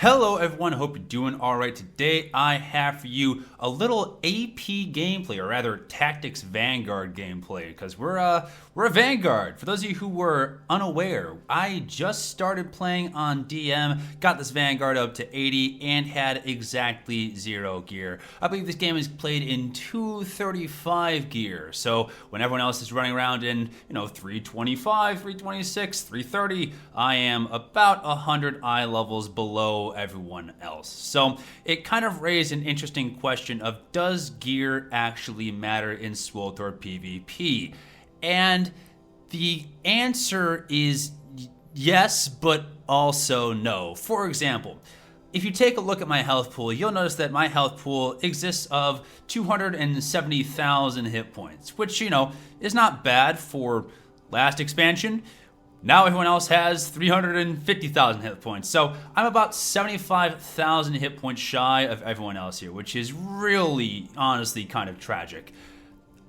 Hello everyone, hope you're doing alright. Today I have for you a little AP gameplay, or rather Tactics Vanguard gameplay, because we're a Vanguard. For those of you who were unaware, I just started playing on DM, got this Vanguard up to 80, and had exactly 0 gear. I believe this game is played in 235 gear, so when everyone else is running around in, 325, 326, 330, I am about 100 eye levels below everyone else. So it kind of raised an interesting question of, does gear actually matter in SWTOR PvP? And the answer is yes, but also no. For example, if you take a look at my health pool, you'll notice that my health pool exists of 270,000 hit points, which, is not bad for last expansion. Now everyone else has 350,000 hit points. So I'm about 75,000 hit points shy of everyone else here, which is really, honestly, kind of tragic.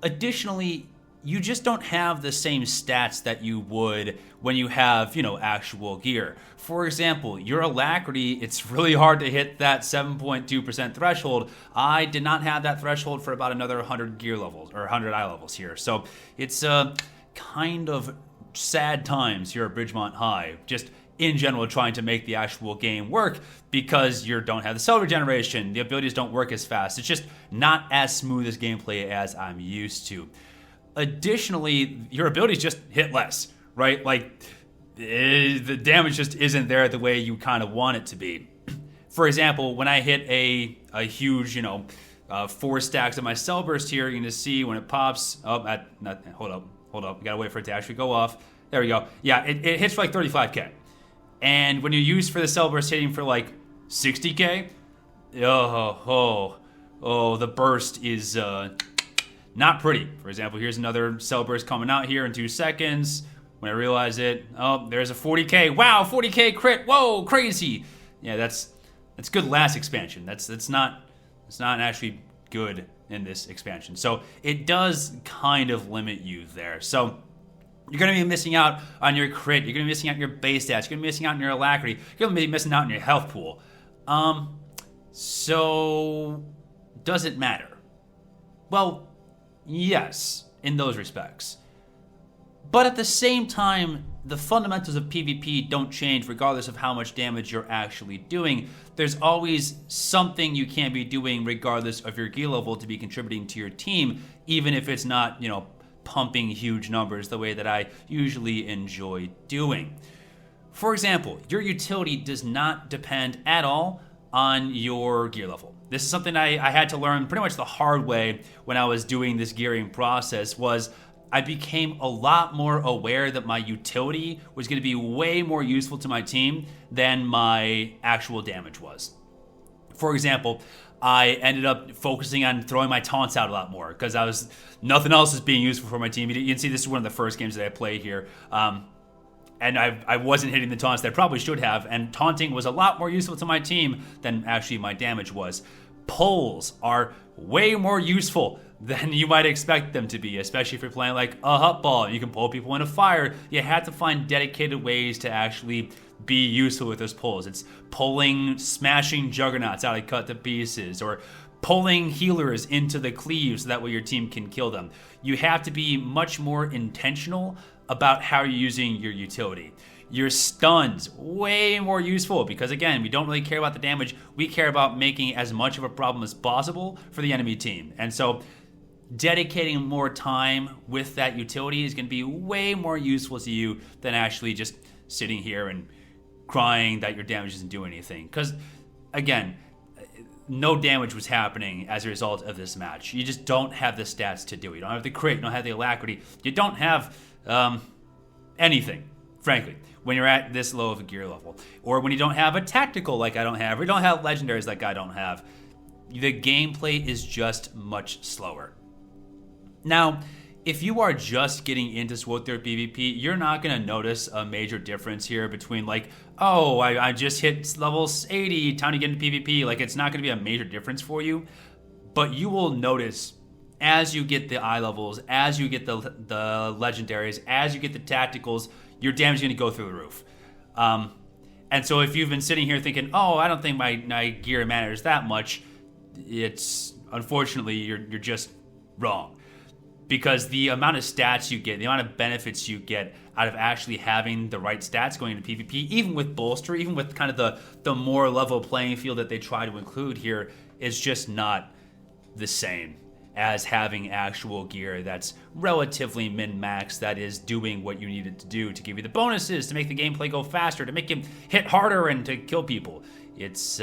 Additionally, you just don't have the same stats that you would when you have, actual gear. For example, your alacrity, it's really hard to hit that 7.2% threshold. I did not have that threshold for about another 100 gear levels, or 100 eye levels here. So it's kind of sad times here at Bridgemont High, just in general trying to make the actual game work, because you don't have the cell regeneration, the abilities don't work as fast. It's just not as smooth as gameplay as I'm used to. Additionally, your abilities just hit less, right? Like, the damage just isn't there the way you kind of want it to be. For example, when I hit a huge, 4 stacks of my cell burst here, you're gonna see when it pops. Hold up. We gotta wait for it to actually go off. There we go. Yeah, it hits for like 35k. And when you use for the cell burst hitting for like 60k, the burst is not pretty. For example, here's another cell burst coming out here in 2 seconds. When I realize it, there's a 40k. Wow, 40k crit. Whoa, crazy. Yeah, that's good last expansion. That's not actually good in this expansion. So it does kind of limit you there. So you're going to be missing out on your crit. You're going to be missing out on your base stats. You're going to be missing out on your alacrity. You're going to be missing out on your health pool. So does it matter? Well, yes, in those respects. But at the same time, the fundamentals of PvP don't change regardless of how much damage you're actually doing. There's always something you can be doing regardless of your gear level to be contributing to your team, even if it's not, pumping huge numbers the way that I usually enjoy doing. For example, your utility does not depend at all on your gear level. This is something I had to learn pretty much the hard way when I was doing this gearing process. I became a lot more aware that my utility was going to be way more useful to my team than my actual damage was. For example, I ended up focusing on throwing my taunts out a lot more, because nothing else is being useful for my team. You can see this is one of the first games that I play here. And I wasn't hitting the taunts that I probably should have, and taunting was a lot more useful to my team than actually my damage was. Pulls are way more useful than you might expect them to be, especially if you're playing like a hut ball. You can pull people into fire. You have to find dedicated ways to actually be useful with those pulls. It's pulling, smashing juggernauts out of cut to pieces, or pulling healers into the cleave so that way your team can kill them. You have to be much more intentional about how you're using your utility. Your stuns, way more useful, because again, we don't really care about the damage. We care about making as much of a problem as possible for the enemy team. And so dedicating more time with that utility is going to be way more useful to you than actually just sitting here and crying that your damage doesn't do anything. Because again, no damage was happening as a result of this match. You just don't have the stats to do it. You don't have the crit, you don't have the alacrity, you don't have anything, frankly, when you're at this low of a gear level. Or when you don't have a tactical like I don't have, or you don't have legendaries like I don't have. The gameplay is just much slower. Now, if you are just getting into SWTOR PvP, you're not going to notice a major difference here between like, oh, I just hit level 80, time to get into PvP. Like, it's not going to be a major difference for you. But you will notice as you get the eye levels, as you get the legendaries, as you get the tacticals, your damage is going to go through the roof. And so if you've been sitting here thinking, oh, I don't think my gear matters that much, it's unfortunately you're just wrong. Because the amount of stats you get, the amount of benefits you get out of actually having the right stats going into PvP, even with Bolster, even with kind of the more level playing field that they try to include here, is just not the same as having actual gear that's relatively min-max, that is doing what you need it to do to give you the bonuses, to make the gameplay go faster, to make him hit harder, and to kill people. It's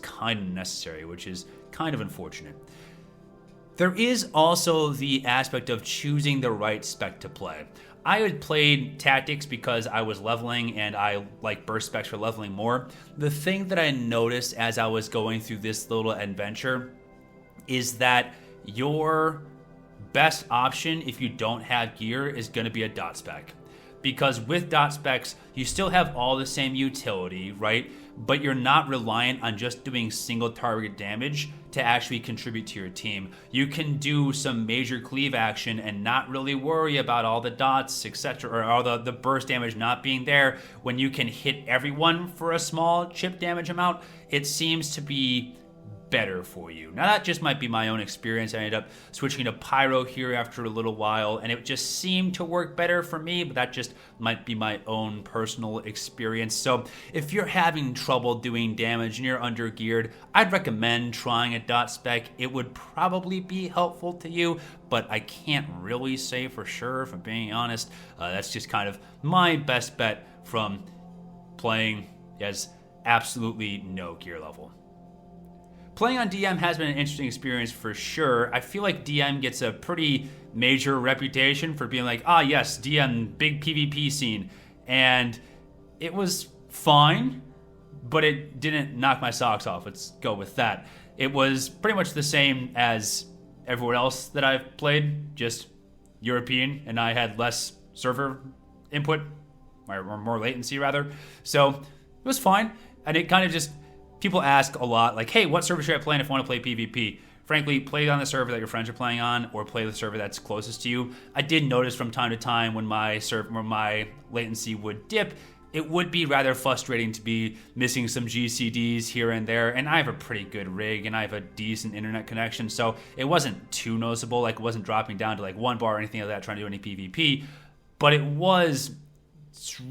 kind of necessary, which is kind of unfortunate. There is also the aspect of choosing the right spec to play. I had played tactics because I was leveling and I like burst specs for leveling more. The thing that I noticed as I was going through this little adventure is that your best option if you don't have gear is going to be a dot spec. Because with dot specs, you still have all the same utility, right? But you're not reliant on just doing single target damage to actually contribute to your team. You can do some major cleave action and not really worry about all the dots, etc., or all the burst damage not being there. When you can hit everyone for a small chip damage amount, it seems to be better for you. Now that just might be my own experience. I ended up switching to Pyro here after a little while, and it just seemed to work better for me, but that just might be my own personal experience. So if you're having trouble doing damage and you're undergeared, I'd recommend trying a dot spec. It would probably be helpful to you, but I can't really say for sure, if I'm being honest. That's just kind of my best bet from playing as absolutely no gear level. Playing on DM has been an interesting experience for sure. I feel like DM gets a pretty major reputation for being like, yes, DM, big PvP scene. And it was fine, but it didn't knock my socks off. Let's go with that. It was pretty much the same as everyone else that I've played, just European, and I had less server input, or more latency rather. So it was fine, and it kind of just... People ask a lot, like, hey, what server should I play in if I want to play PvP? Frankly, play on the server that your friends are playing on, or play the server that's closest to you. I did notice from time to time when my latency would dip, it would be rather frustrating to be missing some GCDs here and there, and I have a pretty good rig, and I have a decent internet connection, so it wasn't too noticeable, like it wasn't dropping down to like 1 bar or anything like that trying to do any PvP, but it was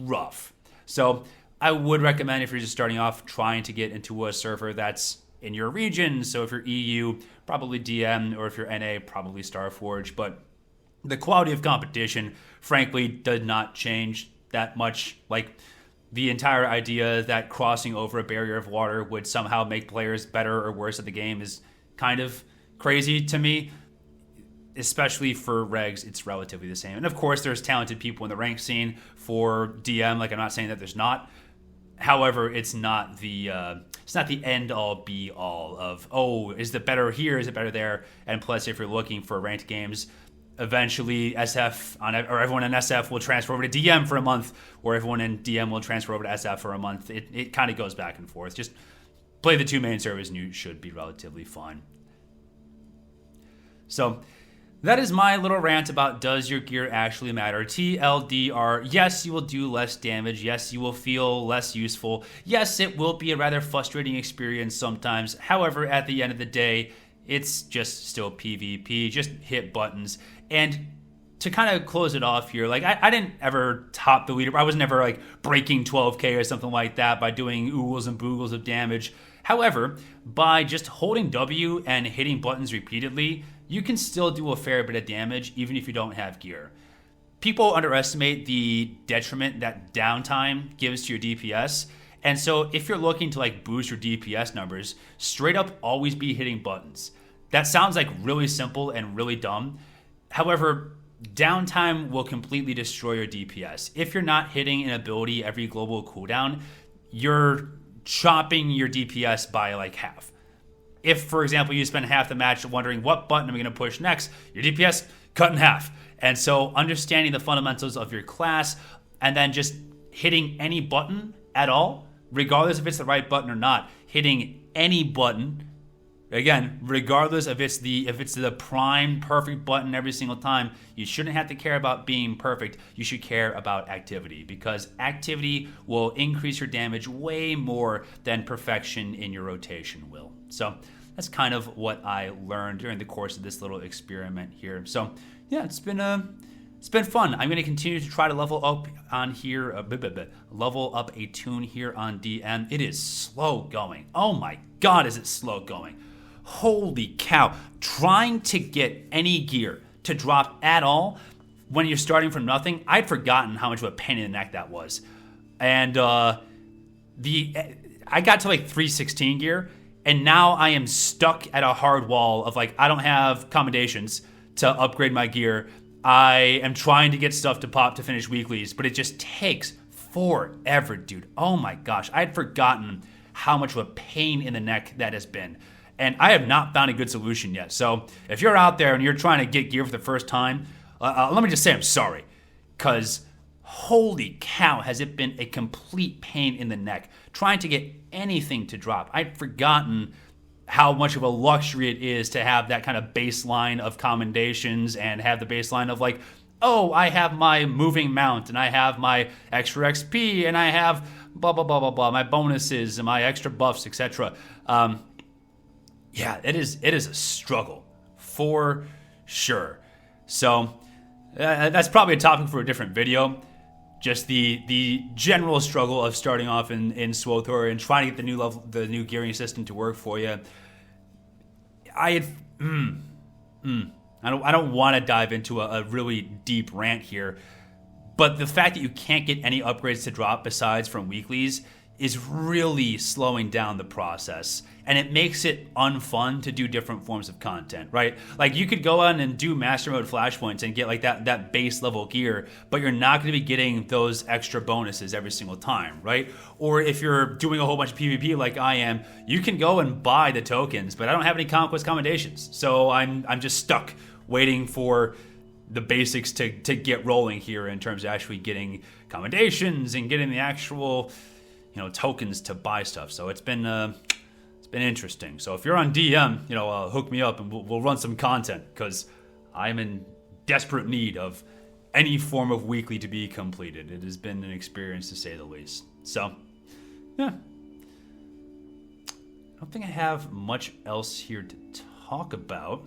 rough. So I would recommend, if you're just starting off, trying to get into a server that's in your region. So if you're EU, probably DM, or if you're NA, probably Starforge. But the quality of competition, frankly, did not change that much. Like, the entire idea that crossing over a barrier of water would somehow make players better or worse at the game is kind of crazy to me. Especially for regs, it's relatively the same. And of course, there's talented people in the rank scene for DM. Like, I'm not saying that there's not. However, it's not the end all be all of, is it better here, is it better there? And plus, if you're looking for ranked games, eventually everyone in SF will transfer over to DM for a month, or everyone in DM will transfer over to SF for a month. It kind of goes back and forth. Just play the 2 main servers and you should be relatively fine. So that is my little rant about, does your gear actually matter? TLDR, yes, you will do less damage. Yes, you will feel less useful. Yes, it will be a rather frustrating experience sometimes. However, at the end of the day, it's just still PvP. Just hit buttons. And to kind of close it off here, like I didn't ever top the leader. I was never like breaking 12K or something like that by doing oogles and boogles of damage. However, by just holding W and hitting buttons repeatedly, you can still do a fair bit of damage even if you don't have gear. People underestimate the detriment that downtime gives to your DPS. And so if you're looking to like boost your DPS numbers, straight up always be hitting buttons. That sounds like really simple and really dumb. However, downtime will completely destroy your DPS. If you're not hitting an ability every global cooldown, you're chopping your DPS by like half. If, for example, you spend half the match wondering what button am I going to push next, your DPS cut in half. And so understanding the fundamentals of your class and then just hitting any button at all, regardless if it's the right button or not, hitting any button Again, regardless if it's the prime perfect button every single time, you shouldn't have to care about being perfect. You should care about activity, because activity will increase your damage way more than perfection in your rotation will. So that's kind of what I learned during the course of this little experiment here. So yeah, it's been fun. I'm going to continue to try to level up on here, level up a tune here on DM. It is slow going. Oh my God, is it slow going? Holy cow. Trying to get any gear to drop at all when you're starting from nothing, I'd forgotten how much of a pain in the neck that was. And I got to like 316 gear, and now I am stuck at a hard wall of like, I don't have commendations to upgrade my gear. I am trying to get stuff to pop to finish weeklies, but it just takes forever, dude. Oh my gosh. I had forgotten how much of a pain in the neck that has been. And I have not found a good solution yet. So if you're out there and you're trying to get gear for the first time, let me just say I'm sorry. Because holy cow, has it been a complete pain in the neck trying to get anything to drop. I'd forgotten how much of a luxury it is to have that kind of baseline of commendations and have the baseline of like, oh, I have my moving mount and I have my extra XP and I have blah, blah, blah, blah, blah, my bonuses and my extra buffs, etc. Yeah, it is a struggle for sure. So that's probably a topic for a different video. Just the general struggle of starting off in SWTOR and trying to get the new gearing system to work for you. I don't want to dive into a really deep rant here, but the fact that you can't get any upgrades to drop besides from weeklies is really slowing down the process, and it makes it unfun to do different forms of content, right? Like you could go on and do master mode flashpoints and get like that base level gear, but you're not going to be getting those extra bonuses every single time, right? Or if you're doing a whole bunch of PvP like I am, you can go and buy the tokens, but I don't have any conquest commendations, so I'm just stuck waiting for the basics to get rolling here in terms of actually getting commendations and getting the actual tokens to buy stuff. So it's been interesting. So if you're on DM, hook me up and we'll run some content, because I'm in desperate need of any form of weekly to be completed. It has been an experience to say the least. So yeah, I don't think I have much else here to talk about.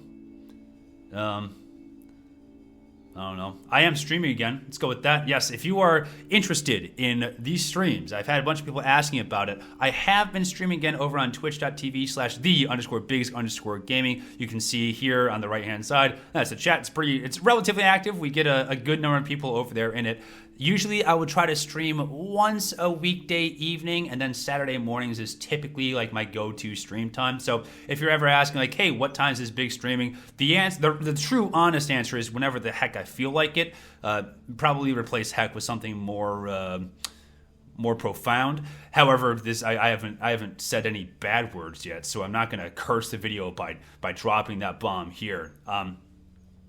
I don't know. I am streaming again. Let's go with that. Yes, if you are interested in these streams, I've had a bunch of people asking about it. I have been streaming again over on twitch.tv/the_bigs_gaming. You can see here on the right-hand side. That's the chat. It's relatively active. We get a good number of people over there in it. Usually I would try to stream once a weekday evening, and then Saturday mornings is typically like my go-to stream time. So if you're ever asking like, hey, what time is this big streaming? The true honest answer is whenever the heck I feel like it. Probably replace heck with something more profound. However, I haven't said any bad words yet, so I'm not going to curse the video by dropping that bomb here.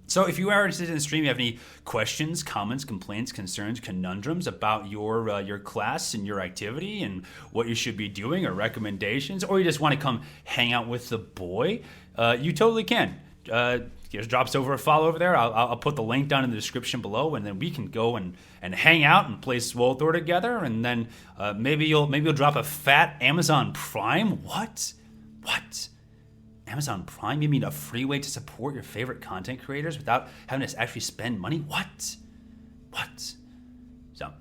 So if you are interested in the stream, you have any questions, comments, complaints, concerns, conundrums about your class and your activity and what you should be doing, or recommendations, or you just want to come hang out with the boy, you totally can. Just drop us over a follow over there. I'll put the link down in the description below, and then we can go and hang out and play SWTOR together, and then maybe you'll drop a fat Amazon Prime. What? Amazon Prime? You mean a free way to support your favorite content creators without having to actually spend money? What? So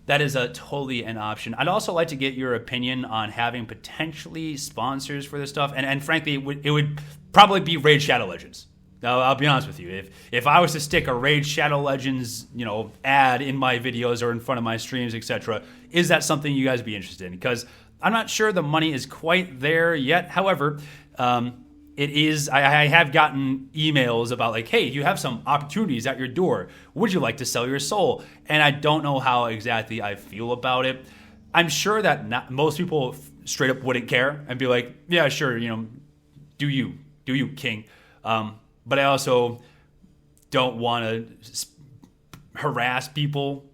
that is totally an option. I'd also like to get your opinion on having potentially sponsors for this stuff, and frankly, it would probably be Raid Shadow Legends. Now, I'll be honest with you. If I was to stick a Raid Shadow Legends, ad in my videos or in front of my streams, etc., is that something you guys would be interested in? Because I'm not sure the money is quite there yet. However, it is. I have gotten emails about like, hey, you have some opportunities at your door. Would you like to sell your soul? And I don't know how exactly I feel about it. I'm sure that most people straight up wouldn't care and be like, yeah, sure, do you, king. But I also don't want to harass people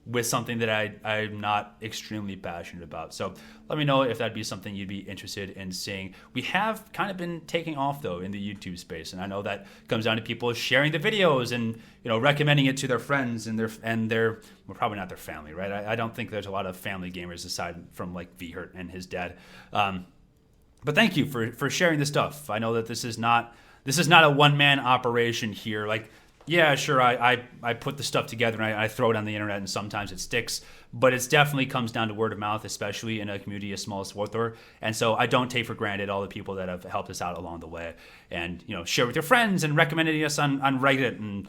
with something that I'm not extremely passionate about. So let me know if that'd be something you'd be interested in seeing. We have kind of been taking off though in the YouTube space, and I know that comes down to people sharing the videos and recommending it to their friends and their well, probably not their family, right? I don't think there's a lot of family gamers aside from like Vhurt and his dad. But thank you for sharing this stuff. I know that this is not a one-man operation here. Like, yeah, sure, I put the stuff together and I throw it on the internet and sometimes it sticks, but it definitely comes down to word of mouth, especially in a community as small as SWTOR. And so I don't take for granted all the people that have helped us out along the way, and share with your friends and recommending us on Reddit, and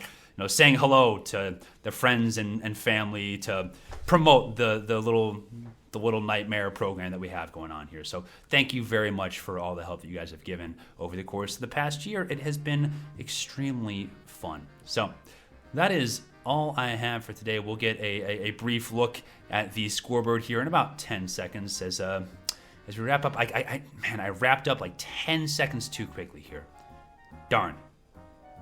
saying hello to the friends and family to promote the little nightmare program that we have going on here. So thank you very much for all the help that you guys have given over the course of the past year. It has been extremely fun. So that is all I have for today. We'll get a brief look at the scoreboard here in about 10 seconds as we wrap up. I wrapped up like 10 seconds too quickly here. Darn,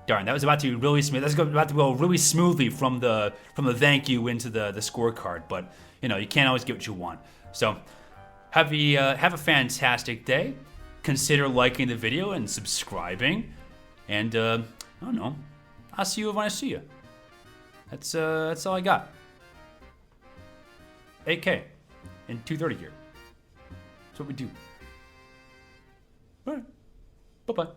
that was about to be really smooth. That's about to go really smoothly from the thank you into the scorecard, but you can't always get what you want. So have a fantastic day. Consider liking the video and subscribing, and I don't know, I'll see you when I see you. That's all I got. 8K in 230 gear. That's what we do. All right. Bye-bye.